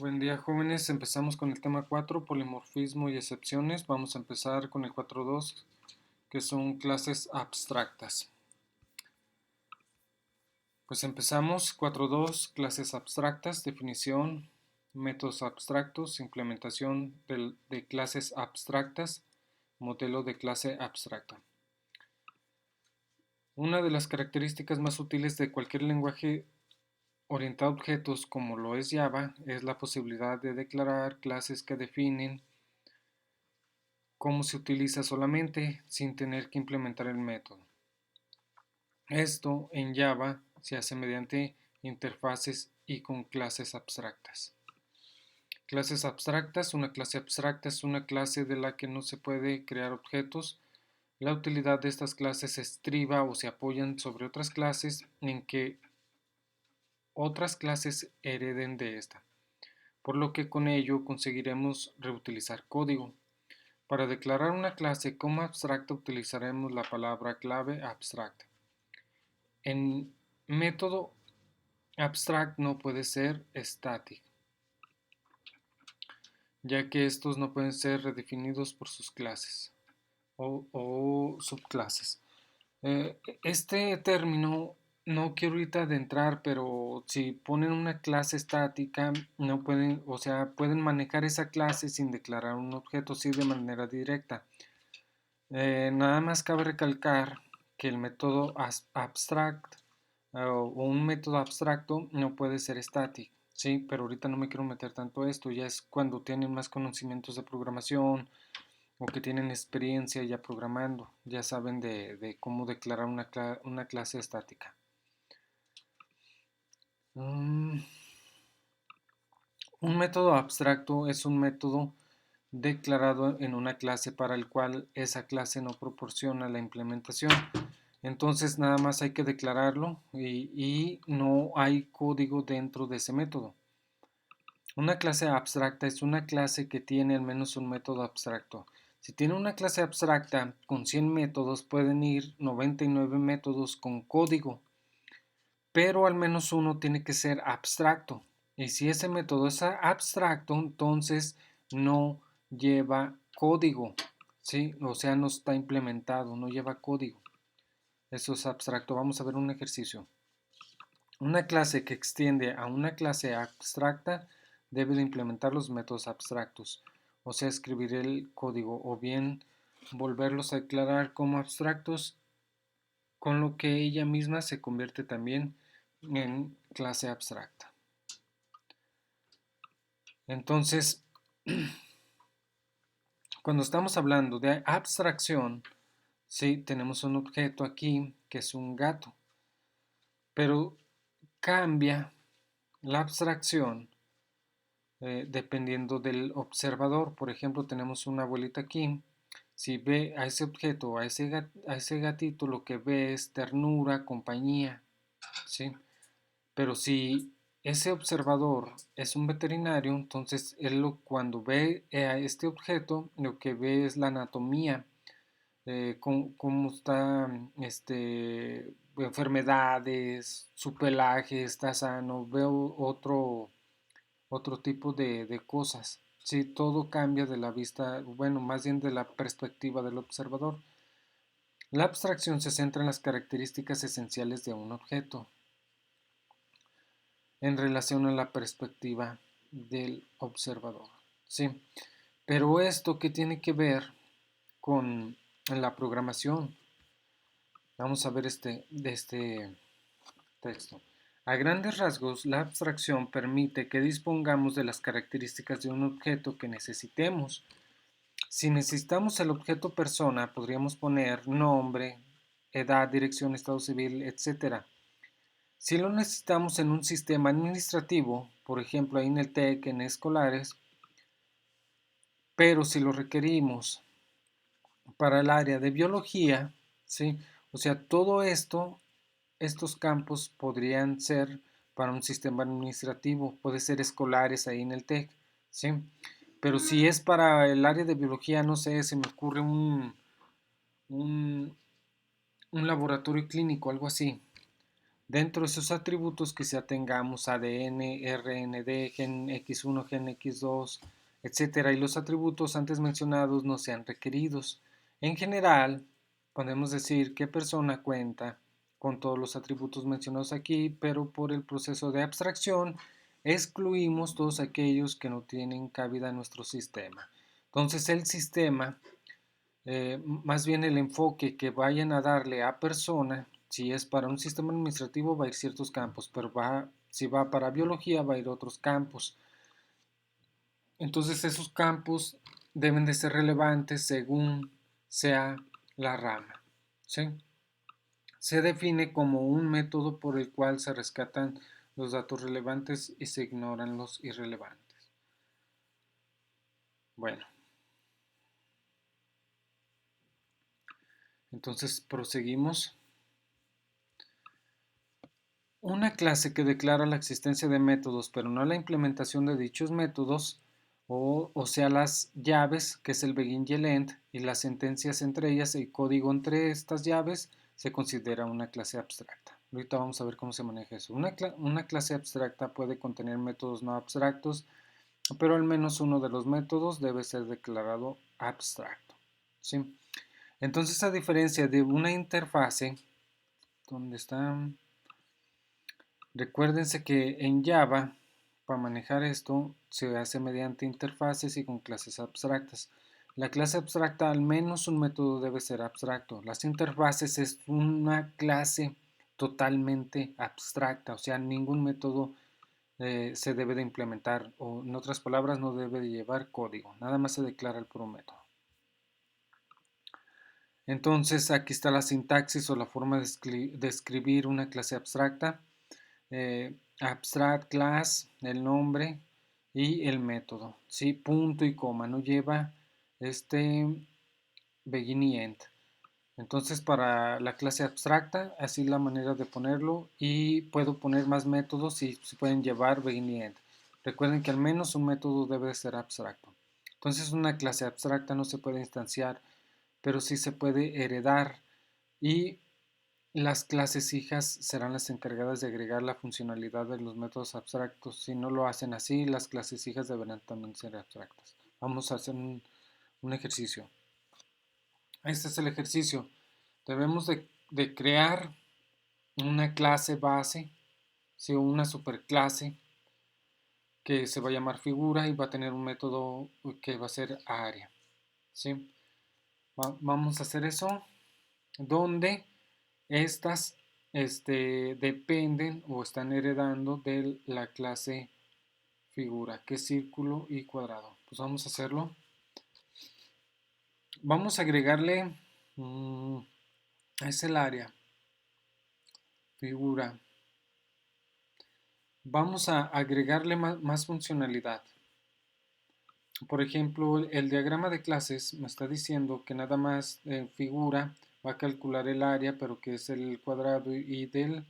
Buen día, jóvenes. Empezamos con el tema 4, polimorfismo y excepciones. Vamos a empezar con el 4.2, que son clases abstractas. Pues empezamos. 4.2, clases abstractas, definición, métodos abstractos, implementación de clases abstractas, modelo de clase abstracta. Una de las características más útiles de cualquier lenguaje orientado a objetos como lo es Java es la posibilidad de declarar clases que definen cómo se utiliza solamente sin tener que implementar el método. Esto en Java se hace mediante interfaces y con clases abstractas. Clases abstractas. Una clase abstracta es una clase de la que no se puede crear objetos. La utilidad de estas clases estriba o se apoyan sobre otras clases en que otras clases hereden de esta, por lo que con ello conseguiremos reutilizar código. Para declarar una clase como abstracta utilizaremos la palabra clave abstract. En método abstract no puede ser static, ya que estos no pueden ser redefinidos por sus clases o subclases. Este término no quiero ahorita adentrar, pero si ponen una clase estática, no pueden, o sea, pueden manejar esa clase sin declarar un objeto, sí, de manera directa. Nada más cabe recalcar que el método abstract o un método abstracto no puede ser estático, ¿sí? Pero ahorita no me quiero meter tanto a esto, ya es cuando tienen más conocimientos de programación o que tienen experiencia ya programando, ya saben de cómo declarar una clase estática. Un método abstracto es un método declarado en una clase para el cual esa clase no proporciona la implementación. Entonces nada más hay que declararlo y no hay código dentro de ese método. Una clase abstracta es una clase que tiene al menos un método abstracto. Si tiene una clase abstracta con 100 métodos, pueden ir 99 métodos con código, pero al menos uno tiene que ser abstracto. Y si ese método es abstracto, entonces no lleva código, ¿sí? O sea, no está implementado, no lleva código. Eso es abstracto. Vamos a ver un ejercicio. Una clase que extiende a una clase abstracta debe de implementar los métodos abstractos, o sea, escribir el código, o bien volverlos a declarar como abstractos, con lo que ella misma se convierte también en clase abstracta. Entonces, cuando estamos hablando de abstracción, sí, tenemos un objeto aquí que es un gato, pero cambia la abstracción dependiendo del observador. Por ejemplo, tenemos una abuelita aquí. Si ve a ese objeto, a ese gatito, lo que ve es ternura, compañía, ¿sí? Pero si ese observador es un veterinario, entonces él cuando ve a este objeto, lo que ve es la anatomía, cómo está, enfermedades, su pelaje está sano, veo otro tipo de cosas. Sí, todo cambia de la vista, bueno, más bien de la perspectiva del observador. La abstracción se centra en las características esenciales de un objeto en relación a la perspectiva del observador. Sí, pero esto qué tiene que ver con la programación. Vamos a ver de este texto. A grandes rasgos, la abstracción permite que dispongamos de las características de un objeto que necesitemos. Si necesitamos el objeto persona, podríamos poner nombre, edad, dirección, estado civil, etc. Si lo necesitamos en un sistema administrativo, por ejemplo ahí en el TEC, en escolares, pero si lo requerimos para el área de biología, ¿sí? O sea, todo esto, estos campos podrían ser para un sistema administrativo, puede ser escolares ahí en el TEC, ¿sí? Pero si es para el área de biología, no sé, se me ocurre un laboratorio clínico, algo así, dentro de esos atributos quizá tengamos ADN, RND, gen X1, gen X2, etcétera, y los atributos antes mencionados no sean requeridos. En general, podemos decir qué persona cuenta con todos los atributos mencionados aquí, pero por el proceso de abstracción excluimos todos aquellos que no tienen cabida en nuestro sistema. Entonces el sistema, más bien el enfoque que vayan a darle a persona, si es para un sistema administrativo va a ir ciertos campos, pero si va para biología va a ir otros campos. Entonces esos campos deben de ser relevantes según sea la rama, ¿sí? Se define como un método por el cual se rescatan los datos relevantes y se ignoran los irrelevantes. Bueno, entonces proseguimos. Una clase que declara la existencia de métodos, pero no la implementación de dichos métodos, o sea, las llaves, que es el begin y el end, y las sentencias entre ellas, el código entre estas llaves, se considera una clase abstracta. Ahorita vamos a ver cómo se maneja eso. Una clase abstracta puede contener métodos no abstractos, pero al menos uno de los métodos debe ser declarado abstracto, ¿sí? Entonces, a diferencia de una interfase, ¿dónde está? Recuérdense que en Java, para manejar esto, se hace mediante interfaces y con clases abstractas. La clase abstracta, al menos un método debe ser abstracto. Las interfaces es una clase totalmente abstracta, o sea, ningún método se debe de implementar, o en otras palabras, no debe de llevar código, nada más se declara el puro método. Entonces, aquí está la sintaxis o la forma de escribir una clase abstracta. Abstract class, el nombre y el método, ¿sí? Punto y coma, no lleva begin y end. Entonces para la clase abstracta, así es la manera de ponerlo, y puedo poner más métodos y se pueden llevar begin y end. Recuerden que al menos un método debe ser abstracto. Entonces una clase abstracta no se puede instanciar, pero sí se puede heredar, y las clases hijas serán las encargadas de agregar la funcionalidad de los métodos abstractos. Si no lo hacen así, las clases hijas deberán también ser abstractas. Vamos a hacer un ejercicio. Este es el ejercicio. Debemos de crear una clase base, ¿sí? Una superclase que se va a llamar figura y va a tener un método que va a ser área, ¿sí? Vamos a hacer eso, donde estas dependen o están heredando de la clase figura, que es círculo y cuadrado. Pues vamos a hacerlo. Vamos a agregarle, es el área, figura. Vamos a agregarle más funcionalidad. Por ejemplo, el diagrama de clases me está diciendo que nada más figura va a calcular el área, pero que es el cuadrado y del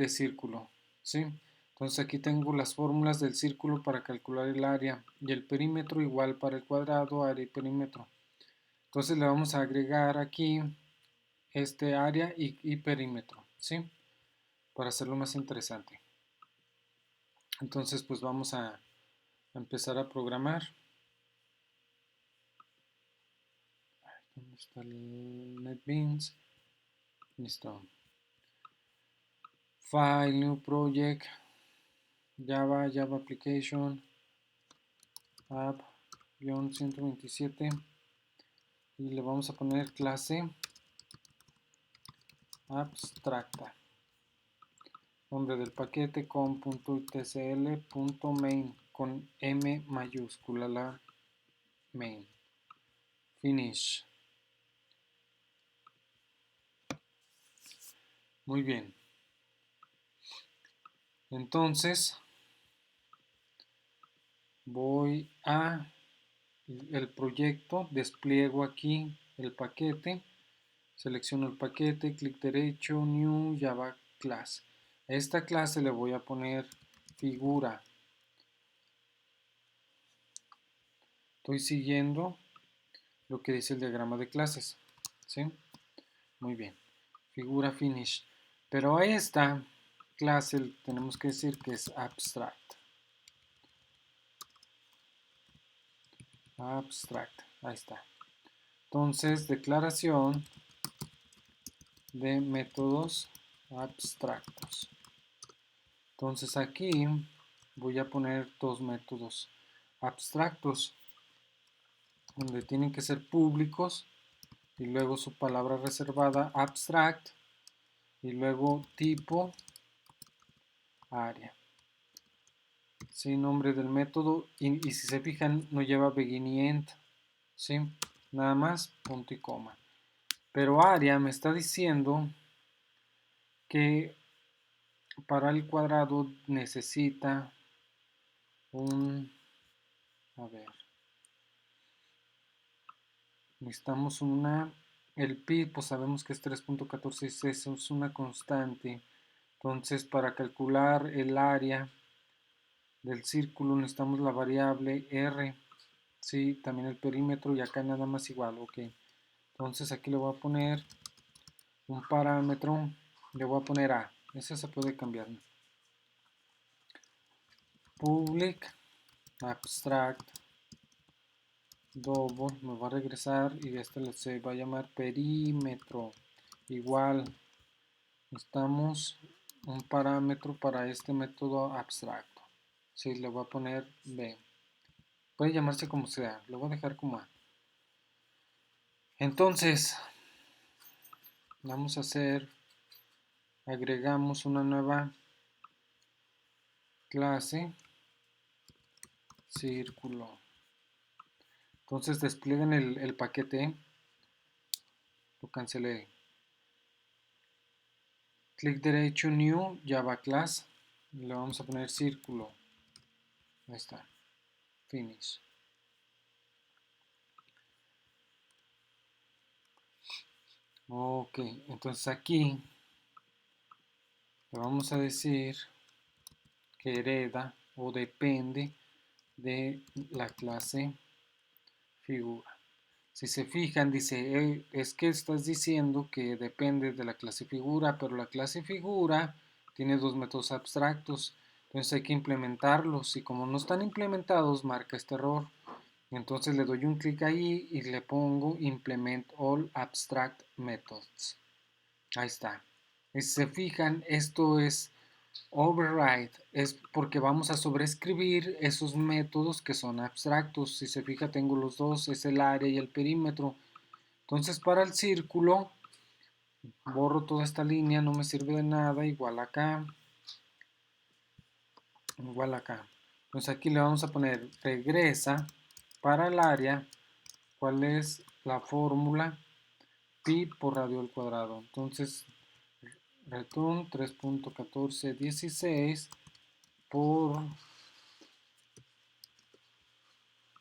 círculo, ¿sí? Entonces aquí tengo las fórmulas del círculo para calcular el área, y el perímetro igual para el cuadrado, área y perímetro. Entonces le vamos a agregar aquí este área y perímetro, ¿sí? Para hacerlo más interesante. Entonces pues vamos a empezar a programar. ¿Dónde está el NetBeans? Listo. File, New Project, Java, Java Application, App-127, y le vamos a poner clase abstracta. Nombre del paquete com.tcl.main con M mayúscula, la main. Finish. Muy bien. Entonces voy a el proyecto, despliego aquí el paquete, selecciono el paquete, clic derecho, New Java Class. A esta clase le voy a poner figura. Estoy siguiendo lo que dice el diagrama de clases, ¿sí? Muy bien. Figura finish. Pero a esta clase tenemos que decir que es abstract. Abstract, ahí está. Entonces, declaración de métodos abstractos. Entonces aquí voy a poner dos métodos abstractos, donde tienen que ser públicos, y luego su palabra reservada abstract, y luego tipo área. Sí, nombre del método, y si se fijan no lleva begin y end, ¿sí? Nada más punto y coma. Pero área me está diciendo que para el cuadrado necesita a ver, necesitamos el pi, pues sabemos que es 3.1466, es una constante. Entonces, para calcular el área del círculo necesitamos la variable r, sí, también el perímetro, y acá nada más igual, ok. Entonces aquí le voy a poner un parámetro, le voy a poner a, ese se puede cambiar, ¿no? Public abstract double, me va a regresar, y este se va a llamar perímetro. Igual, necesitamos un parámetro para este método abstracto. Sí, le voy a poner b. Puede llamarse como sea, lo voy a dejar como a. Entonces, vamos a hacer, agregamos una nueva clase círculo. Entonces desplieguen el paquete, lo cancelé. Clic derecho, New, Java Class, y le vamos a poner círculo. Ahí está, Finish. Ok, entonces aquí le vamos a decir que hereda o depende de la clase figura. Si se fijan, dice, es que estás diciendo que depende de la clase figura, pero la clase figura tiene dos métodos abstractos, entonces hay que implementarlos, y como no están implementados, marca este error. Entonces le doy un clic ahí y le pongo Implement All Abstract Methods. Ahí está. Si se fijan, esto es override, es porque vamos a sobreescribir esos métodos que son abstractos. Si se fija, tengo los dos, es el área y el perímetro. Entonces para el círculo borro toda esta línea, no me sirve de nada, igual acá, igual acá. Entonces aquí le vamos a poner regresa para el área, cuál es la fórmula, pi por radio al cuadrado. Entonces return 3.1416 por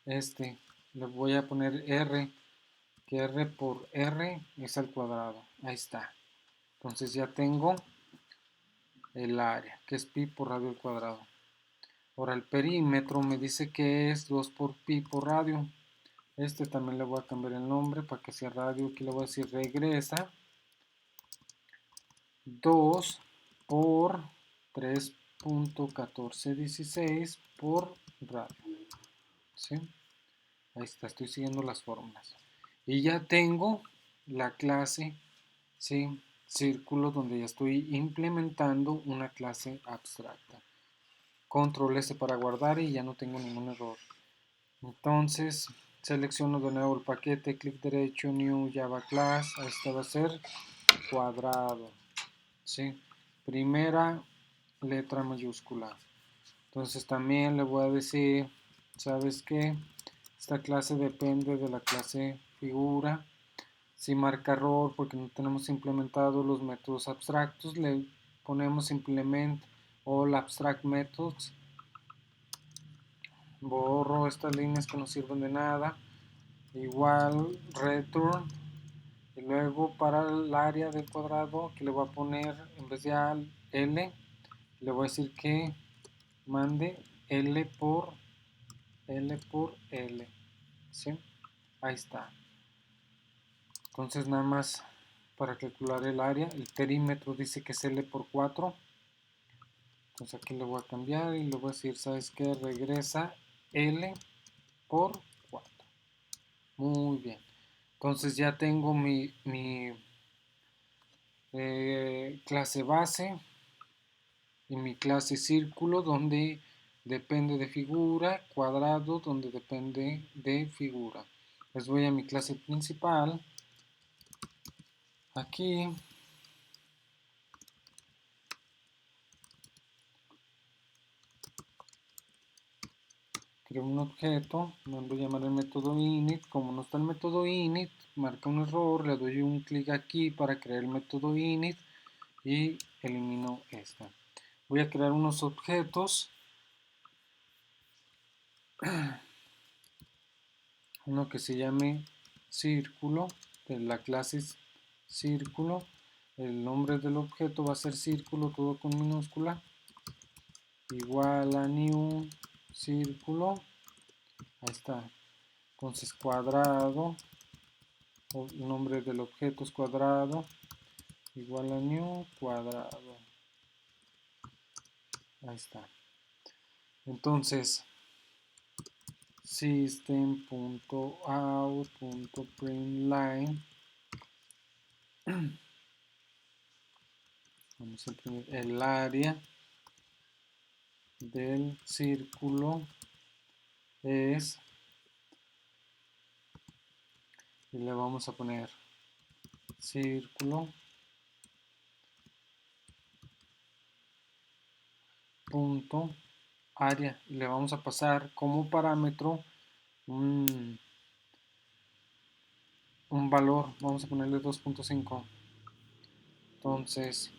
le voy a poner r, que r por r es al cuadrado. Ahí está. Entonces ya tengo el área, que es pi por radio al cuadrado. Ahora el perímetro me dice que es 2 por pi por radio. También le voy a cambiar el nombre para que sea radio. Aquí le voy a decir regresa 2 por 3.1416 por radio. ¿Sí? Ahí está, estoy siguiendo las fórmulas. Y ya tengo la clase, ¿sí? Círculo, donde ya estoy implementando una clase abstracta. Control S para guardar y ya no tengo ningún error. Entonces selecciono de nuevo el paquete, clic derecho, New Java Class. Esta va a ser cuadrado, ¿sí? Primera letra mayúscula. Entonces también le voy a decir, ¿sabes qué? Esta clase depende de la clase figura. Si marca error porque no tenemos implementados los métodos abstractos, le ponemos implement all abstract methods. Borro estas líneas que no sirven de nada. Igual return. Y luego para el área del cuadrado, que le voy a poner, en vez de L, le voy a decir que mande L por L. ¿Sí? Ahí está. Entonces nada más para calcular el área. El perímetro dice que es L por 4. Entonces aquí le voy a cambiar y le voy a decir, ¿sabes qué? Regresa L por 4. Muy bien. Entonces ya tengo mi clase base y mi clase círculo, donde depende de figura, cuadrado donde depende de figura. Les voy a mi clase principal. Aquí creo un objeto, mando a llamar el método init. Como no está el método init, marca un error, le doy un clic aquí para crear el método init y elimino esta. Voy a crear unos objetos. Uno que se llame círculo, de la clase círculo. El nombre del objeto va a ser círculo, todo con minúscula, igual a new círculo. Ahí está. Entonces cuadrado, el nombre del objeto es cuadrado, igual a new cuadrado. Ahí está. Entonces system.out.println, vamos a imprimir el área del círculo es, y le vamos a poner círculo punto área, y le vamos a pasar como parámetro un valor, vamos a ponerle 2.5. Entonces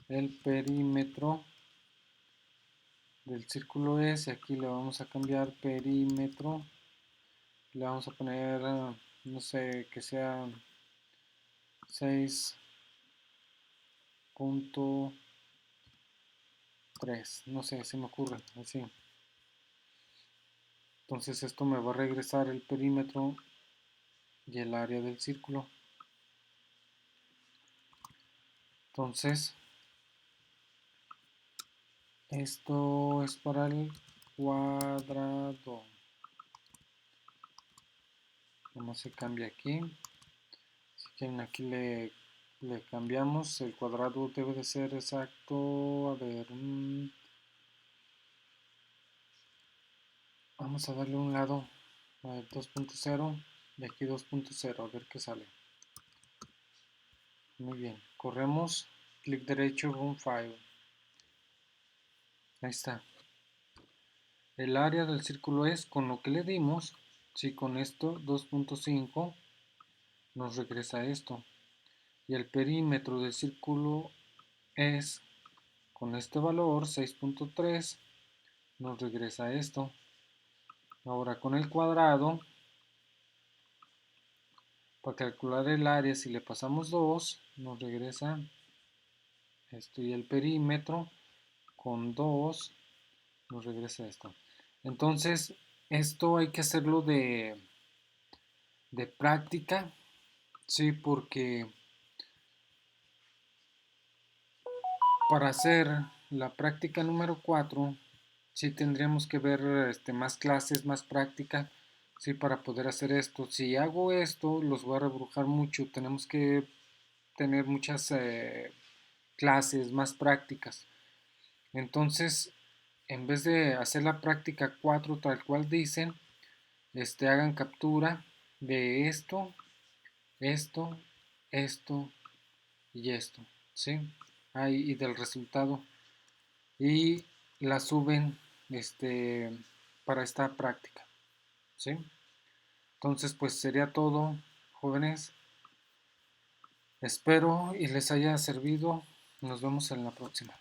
el perímetro del círculo es, y aquí le vamos a cambiar perímetro, le vamos a poner, no sé, que sea 6.3, no sé, se me ocurre así. Entonces esto me va a regresar el perímetro y el área del círculo. Entonces esto es para el cuadrado. Nomás se cambia aquí. Si quieren aquí le cambiamos. El cuadrado debe de ser exacto. A ver. Vamos a darle un lado. A ver, 2.0. Y aquí 2.0. A ver qué sale. Muy bien. Corremos. Clic derecho. Run File. Ahí está. El área del círculo es con lo que le dimos. Si con esto 2.5 nos regresa esto. Y el perímetro del círculo es con este valor 6.3 nos regresa esto. Ahora con el cuadrado, para calcular el área, si le pasamos 2 nos regresa esto, y el perímetro con 2 nos regresa esto. Entonces esto hay que hacerlo de práctica, sí, porque para hacer la práctica número 4 sí tendríamos que ver más clases, más práctica, sí, para poder hacer esto. Si hago esto, los voy a rebrujar mucho. Tenemos que tener muchas clases, más prácticas. Entonces, en vez de hacer la práctica 4 tal cual dicen, hagan captura de esto, esto, esto y esto, ¿sí? Ahí, y del resultado. Y la suben para esta práctica, ¿sí? Entonces, pues sería todo, jóvenes. Espero y les haya servido. Nos vemos en la próxima.